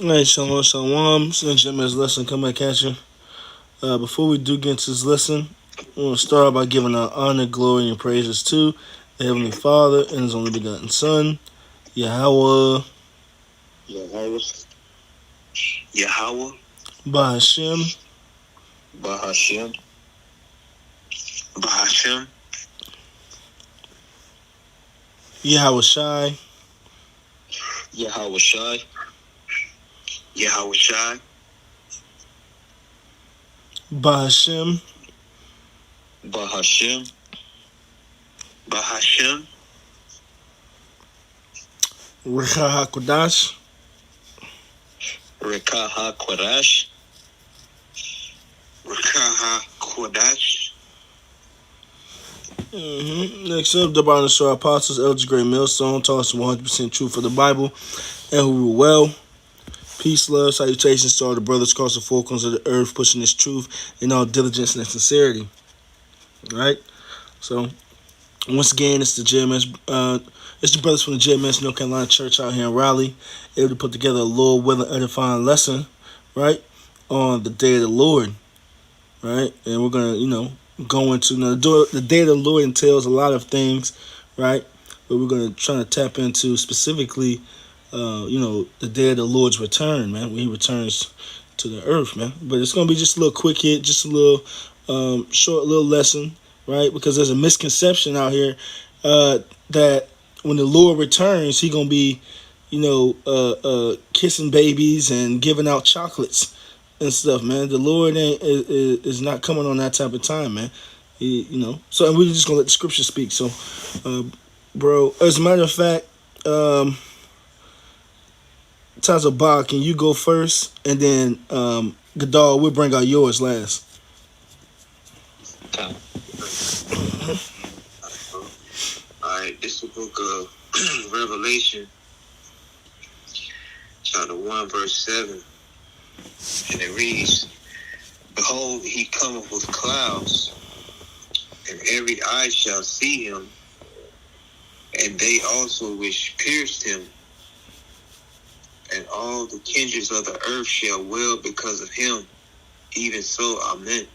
Hey, shalom, shalom. Since Jim's lesson come back at you. Before we do get into this lesson, we want to start by giving our honor, glory, and praises to the Heavenly Father and His only begotten Son, Yahweh, Yahweh, Yahweh, Bahashem, Bahashem, Bahashem, Yahweh Shai, Yahweh Shai, Yahweh Shai, Bahashem, Bahashem, Bahashem, Rekha HaKodash, Rekah HaKodash, Rekah HaKodash. Next up, the Bible Show Apostles, Elder Great Millstone, taught us 100% truth for the Bible, and who rule well. Peace, love, salutations to all the brothers across the four corners of the earth, pushing this truth in all diligence and sincerity. All right? So, once again, it's the JMS, it's the brothers from the JMS North Carolina Church out here in Raleigh, able to put together a Lord willing edifying lesson, right, on the day of the Lord, right? And we're gonna, go into the day of the Lord entails a lot of things, right? But we're gonna try to tap into specifically, the day of the Lord's return, man, when He returns to the earth, man. But it's gonna be just a little quick hit, just a little short little lesson, right? Because there's a misconception out here that when the Lord returns, He gonna be, kissing babies and giving out chocolates and stuff, man. The Lord is not coming on that type of time, man. So and we're just gonna let the Scripture speak. So, bro, as a matter of fact, Tazabah, can you go first, and then Gadal, we'll bring out yours last. Alright, this is the book of Revelation, chapter 1, verse 7. And it reads, Behold, he cometh with clouds, and every eye shall see him, and they also which pierced him, and all the kindreds of the earth shall wail because of him. Even so, amen.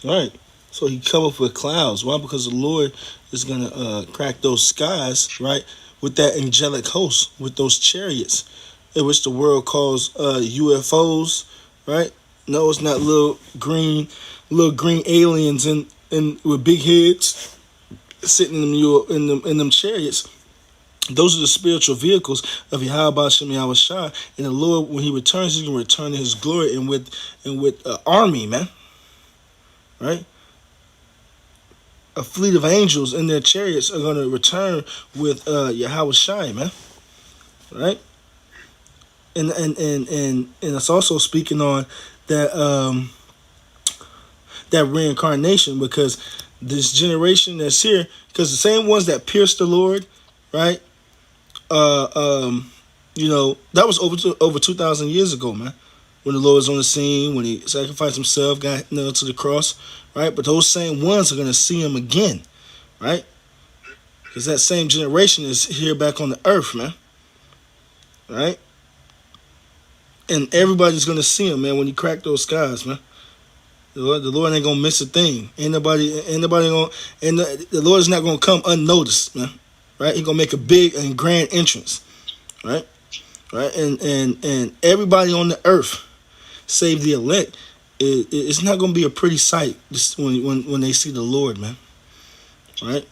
Right. So He cometh with clouds. Why? Because the Lord is going to crack those skies, right, with that angelic host, with those chariots, in which the world calls UFOs, right? No, it's not little green aliens in with big heads sitting in them chariots. Those are the spiritual vehicles of Yahweh Shem Yahweh Shai. And the Lord, when He returns, He's going to return in His glory and with army, man. Right? A fleet of angels in their chariots are going to return with Yahweh Shai, man. Right? And it's also speaking on that that reincarnation, because this generation that's here, because the same ones that pierced the Lord, right? That was over 2,000 years ago, man. When the Lord was on the scene, when He sacrificed Himself, got nailed to the cross, right? But those same ones are going to see Him again, right? Because that same generation is here back on the earth, man. Right? And everybody's going to see Him, man, when He crack those skies, man. The Lord ain't going to miss a thing. Ain't nobody going to, and the Lord is not going to come unnoticed, man. Right? He going to make a big and grand entrance, right? Right? And everybody on the earth, save the elect, it's not going to be a pretty sight when they see the Lord, man. Right?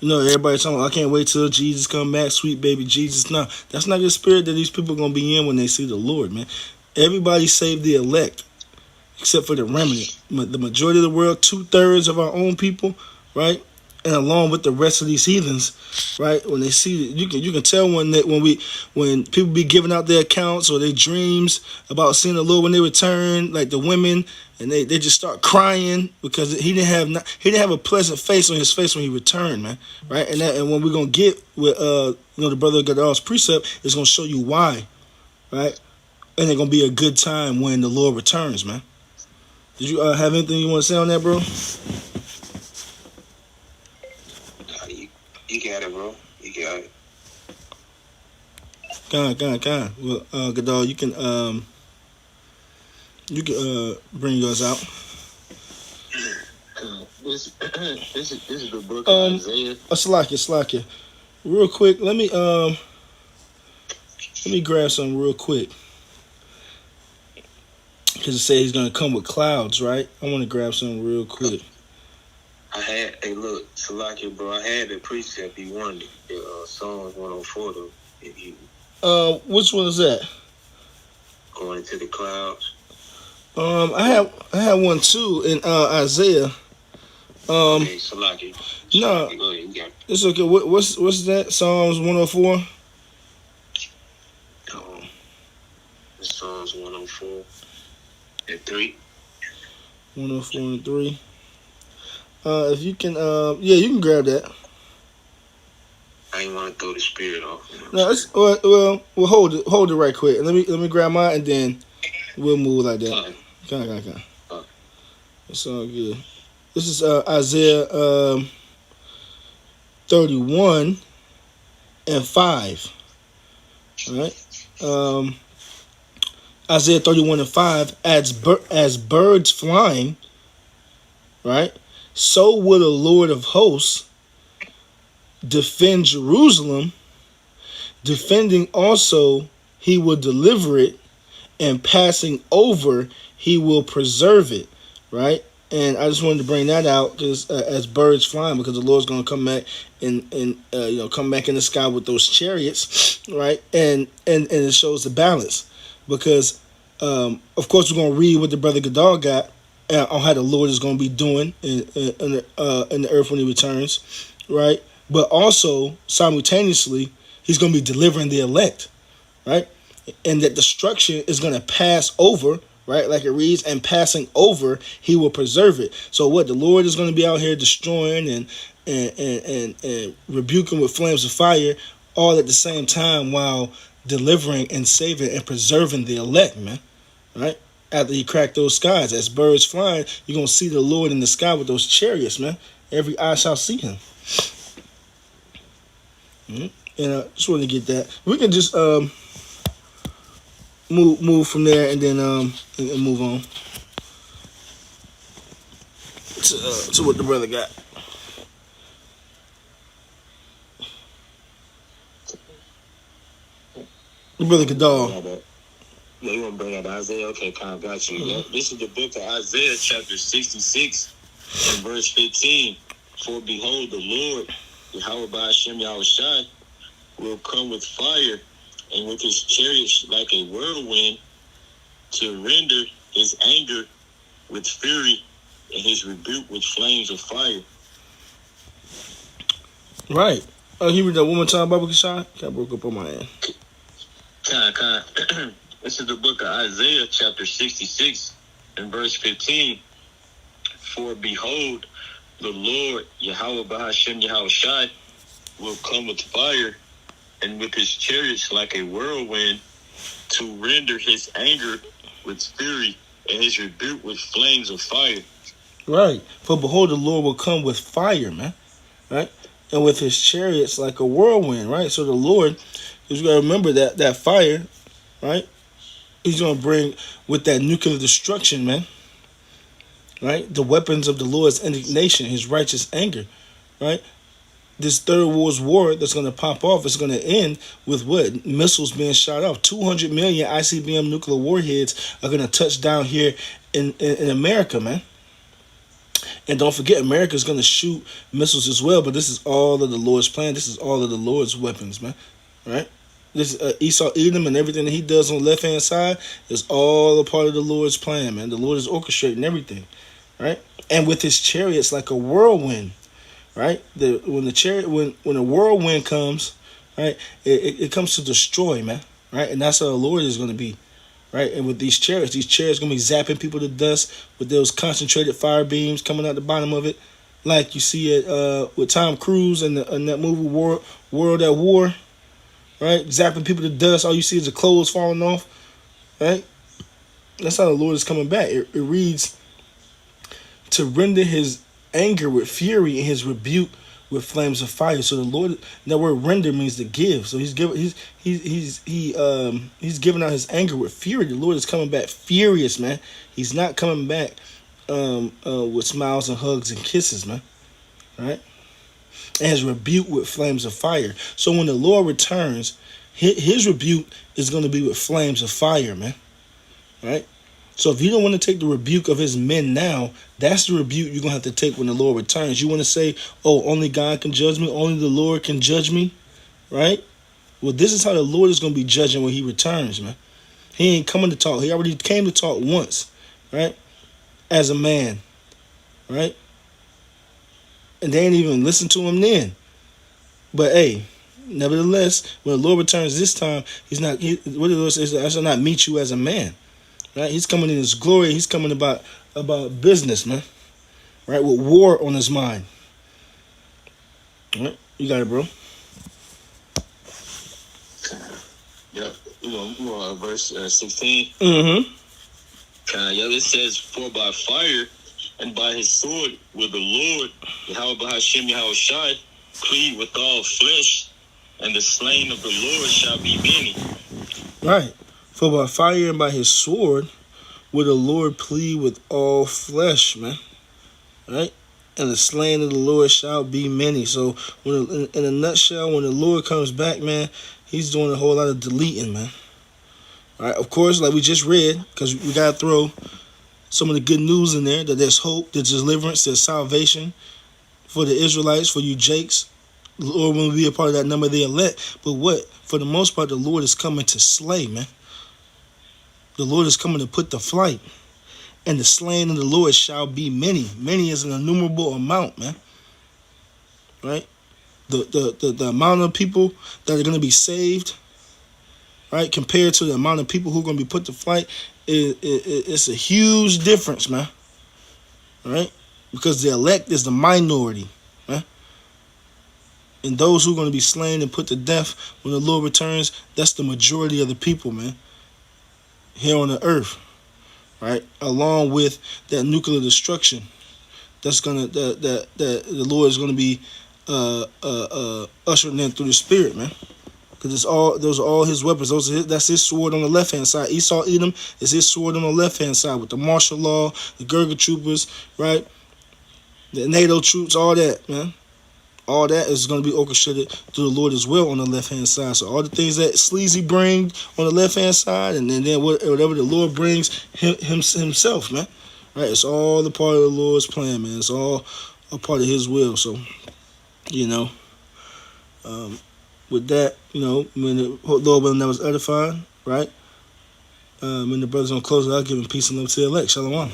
Everybody talking, I can't wait till Jesus come back, sweet baby Jesus. No, that's not the spirit that these people are going to be in when they see the Lord, man. Everybody save the elect, except for the remnant. The majority of the world, 2/3 of our own people, right? And along with the rest of these heathens, right? When they see it, you can tell when people be giving out their accounts or their dreams about seeing the Lord when they return, like the women, and they just start crying because he didn't have a pleasant face on His face when He returned, man, right? And when we're gonna get with the brother Gadal's precept, is gonna show you why, right? And it's gonna be a good time when the Lord returns, man. Did you have anything you want to say on that, bro? You got it, bro. You got it. Well, Gadol, you can bring yours out. This is the book of Isaiah. Slakia. Real quick, let me grab something real quick. Because it says he's gonna come with clouds, right? I want to grab something real quick. Salakia, bro, I had the precept you wanted, Psalms 104, though. If you which one is that? going into the clouds. I had one too in Isaiah. Okay, Salakia. No, Go ahead, you got it. it's okay. What's that? Psalms 104. Psalms 104 and 3. 104 and 3. If you can, you can grab that. I ain't want to throw the spirit off. No, we'll hold it right quick. Let me grab mine and then we'll move like that. Come. It's all good. This is Isaiah 31 and 5. All right. Isaiah 31 and 5, as birds flying, right? So will the Lord of hosts defend Jerusalem. Defending also, he will deliver it, and passing over, he will preserve it, right? And I just wanted to bring that out because as birds flying, because the Lord's going to come back and come back in the sky with those chariots, right? And it shows the balance, because of course we're going to read what the brother Gadol got on how the Lord is going to be doing in the earth when he returns, right? But also simultaneously, he's going to be delivering the elect, right? And that destruction is going to pass over, right? Like it reads, and passing over, he will preserve it. So what? The Lord is going to be out here destroying and rebuking with flames of fire, all at the same time, while delivering and saving and preserving the elect, man. Right? After he cracked those skies, as birds flying, you're going to see the Lord in the sky with those chariots, man. Every eye shall see him. And I just want to get that. We can just move from there and then and move on to what the brother got. The brother Gadol. Yeah, you want to bring out Isaiah? Okay, kind of got you. Yeah. This is the book of Isaiah, chapter 66, and verse 15. For behold, the Lord, Yahweh Ba'ashem Yahushai, will come with fire, and with his chariots like a whirlwind, to render his anger with fury, and his rebuke with flames of fire. Right. He read that one more time, Baba Kashai? I broke up on my end. This is the book of Isaiah, chapter 66, and verse 15. For behold, the Lord, Yahweh Ba'ashem Yahushai, will come with fire, and with his chariots like a whirlwind, to render his anger with fury, and his rebuke with flames of fire. Right. For behold, the Lord will come with fire, man. Right? And with his chariots like a whirlwind, right? So the Lord, you got to remember that fire, right? He's going to bring with that nuclear destruction, man. Right? The weapons of the Lord's indignation, his righteous anger, right? This third world war that's going to pop off is going to end with what? Missiles being shot off. 200 million ICBM nuclear warheads are going to touch down here in America, man. And don't forget, America is going to shoot missiles as well, but this is all of the Lord's plan. This is all of the Lord's weapons, man. Right? This Esau Edom and everything that he does on the left-hand side is all a part of the Lord's plan, man. The Lord is orchestrating everything, right? And with his chariots like a whirlwind, right? When a whirlwind comes, right, it comes to destroy, man, right? And that's how the Lord is going to be, right? And with these chariots going to be zapping people to dust with those concentrated fire beams coming out the bottom of it, like you see it with Tom Cruise in that movie World at War. Right, zapping people to dust. All you see is the clothes falling off. Right, that's how the Lord is coming back. It reads, to render his anger with fury and his rebuke with flames of fire. So the Lord, that word render means to give. So he's giving he's giving out his anger with fury. The Lord is coming back furious, man. He's not coming back with smiles and hugs and kisses, man. Right? And his rebuke with flames of fire. So when the Lord returns, his rebuke is going to be with flames of fire, man. Right? So if you don't want to take the rebuke of his men now, that's the rebuke you're going to have to take when the Lord returns. You want to say, oh, only God can judge me, only the Lord can judge me, right? Well, this is how the Lord is going to be judging when he returns, man. He ain't coming to talk. He already came to talk once, right? As a man, right? And they ain't even listen to him then. But hey, nevertheless, when the Lord returns this time, he's not. What the Lord says, I shall not meet you as a man. Right? He's coming in his glory. He's coming about business, man. Right? With war on his mind. Right? You got it, bro. Yep. You know, verse 16. Mm-hmm. It says, for by fire and by his sword will the Lord, Yahweh Bahashim Yahushai, plead with all flesh, and the slain of the Lord shall be many. Right. For by fire and by his sword will the Lord plead with all flesh, man. Right? And the slain of the Lord shall be many. So, in a nutshell, when the Lord comes back, man, he's doing a whole lot of deleting, man. All right? Of course, like we just read, because we got to throw some of the good news in there, that there's hope, there's deliverance, there's salvation for the Israelites, for you Jakes. The Lord will be a part of that number of the elect. But what? For the most part, the Lord is coming to slay, man. The Lord is coming to put to flight. And the slain of the Lord shall be many. Many is an innumerable amount, man. Right? The amount of people that are going to be saved, right, compared to the amount of people who are going to be put to flight, it's a huge difference, man. Right? Because the elect is the minority, man. And those who are going to be slain and put to death when the Lord returns, that's the majority of the people, man. Here on the earth, right? Along with that nuclear destruction, that's gonna that the Lord is gonna be ushering in through the Spirit, man. Because those are all his weapons. That's his sword on the left hand side. Esau Edom is his sword on the left hand side with the martial law, the Gurkha troopers, right? The NATO troops, all that, man. All that is going to be orchestrated through the Lord as well on the left-hand side. So all the things that Sleazy brings on the left-hand side, and then whatever the Lord brings himself, man. Right? It's all a part of the Lord's plan, man. It's all a part of his will. So, you know, with that, you know, when the Lord willing that was edified, right? When the brothers going to close it out, giving peace and love to the elect. Shalom.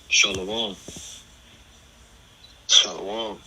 Shalom. Shalom.